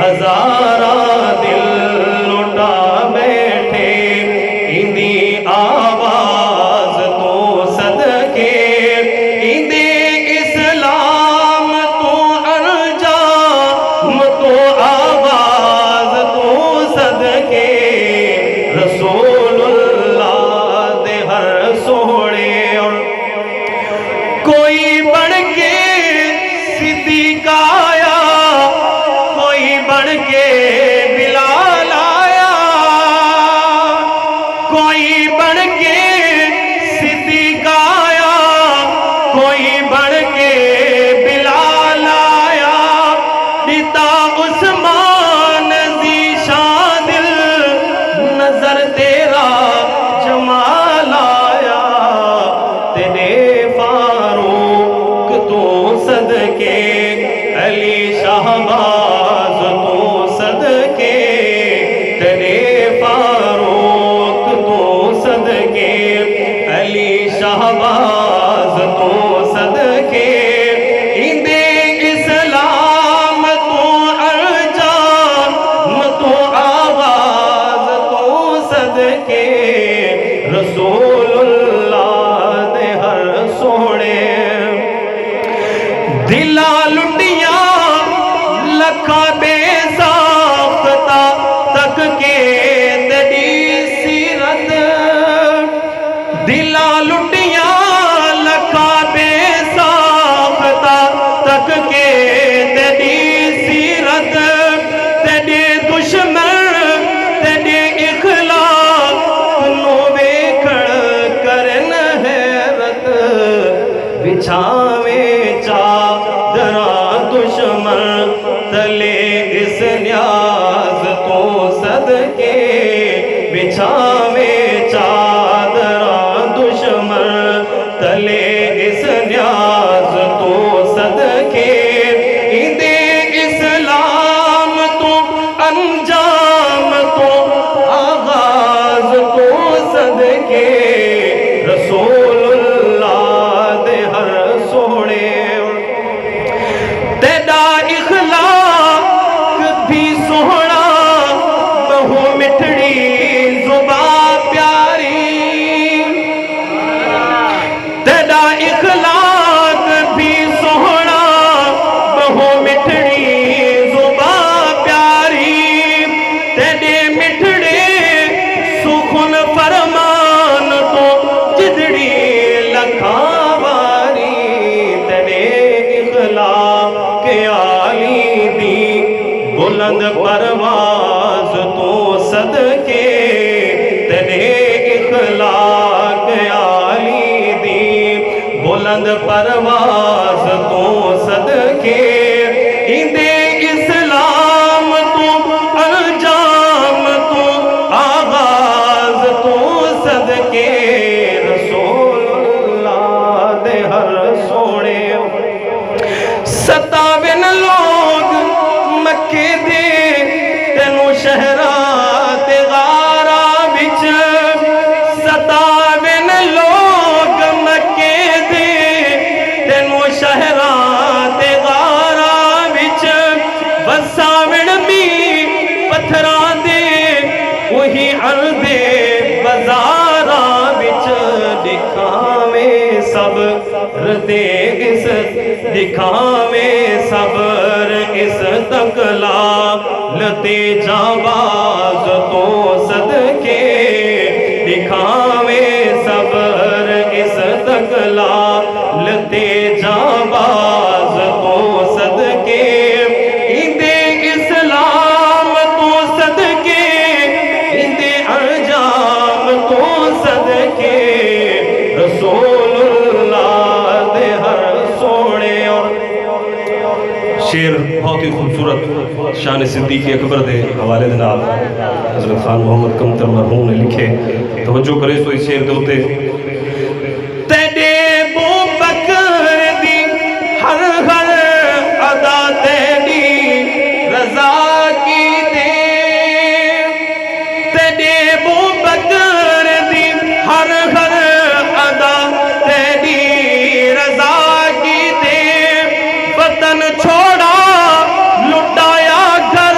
ہزارہ دل لٹا بیٹھے اندی آواز تو صدقے اندی اسلام تو انجام تو آواز تو صدقے رسول اللہ دے ہر سوڑے کوئی بڑھ کے صدیق آیا کوئی بڑھ کے بلال آیا کوئی بڑھ کے صدیق آیا کوئی بڑھ کے بلال آیا دیتا عثمان ذیشان دل نظر تیرا جمال آیا تیرے فاروق تو صدقے علی شہباز تو صدقے تیرے فاروق تو صدقے علی شہباز تو صدقے اندے اسلام تو انجام تو آواز تو صدقے رسول اللہ دے ہر سوڑے دلا لٹیاں لکھا بے ضابطہ تک کے تیری سیرت دلا لٹیاں لکھا بے ضابطہ تک کے تیری سیرت تیرے دشمن تیرے اخلاق نو ویکھڑ کرن حیرت بچھاویں چادراں دشمن تلے اس نیاز تو صدقے بچھاویں چادراں دشمن تلے اس نیاز تو صدقے اندے اسلام تو انجام تو آغاز تو صدقے رسول اللہ دے ہر سوڑے تیرا اخلاق بھی سوڑا بہو مٹھڑی زبان پیاری تیرا اخلاق بھی سوڑا بہو مٹھڑی زبان پیاری تیرے مٹھڑے سخن فرمان تو جدڑی لکھاں واری تیرے اخلاق کے عالی دی بلند پرواز تو صدقے تیرے اخلاق کے عالی دی بلند پرواز تو صدقے اندے اسلام تو انجام تو آغاز تو صدقے رسول اللہ دے ہر سوڑے ستاون لوگ مکے دے تینو شہرات غارہ بچ ستاون لوگ مکے دے تینو شہرات غارہ بچ وساون بھی پتھراں دے وہی عرضے بازاراں بچ دکھاویں صبر دے اس دکھاویں صبر اس تکلا لتے جاواز تو صدقے دکھاویں صبر اس تکلا لتے جاواز تو صدقے اندے اسلام تو صدقے اندے انجام تو صدقے رسول اللہ دے ہر سوڑے اور شیر بہت ہی خوبصورت شان صدیق اکبر دے حوالے دے نال حضرت خان محمد کمتر مرحوم نے لکھے توجہ کرے تو اس شیر دے ہوتے تیرے بو بکر دی ہر ہر ادا تیری رضا کی دے تیرے بو بکر دی ہر ہر ادا تیری رضا کی دے وطن چھوڑا لٹایا گھر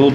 2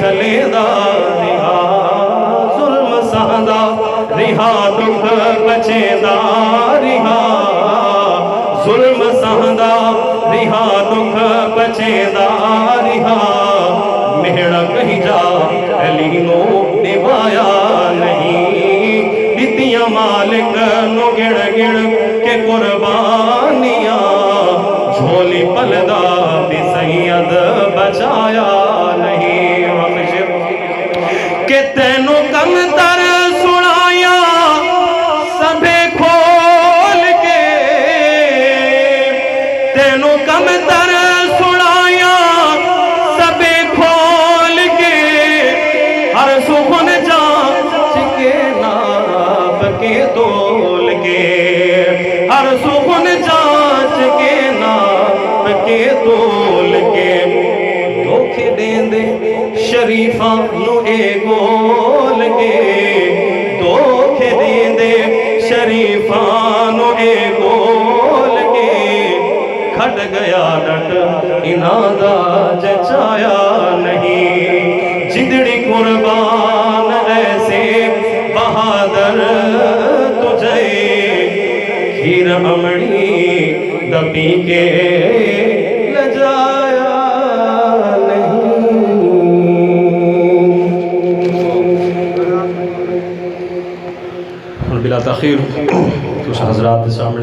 چلے دا رہا ظلم سہدا رہا دکھ بچے دا رہا ظلم سہدا رہا دکھ بچے دا رہا مہڑا کہیں جا علینو نبایا نہیں اتیاں مالک نو گڑ گڑ کے قربانیاں جھولی پلدا دی سید بچایا نہیں کہ تینو کم تر سنایا سبے کھول کے تینو کم تر سنایا سبے کھول کے ہر سخن جانچ کے ناپ کے تول کے ہر سخن جانچ کے ناپ کے تول کے دھوکے دین دے شریفاں نو اے گول کے دھوکے دین دے شریفاں نو اے گول کے کھٹ گیا ڈٹ انہاں دا جچایا نہیں جدڑی قربان ایسے بہادر تجھے کھیر امڑی دبی کے لجایا نہیں اور بلا تاخیر کچھ حضرات سامنے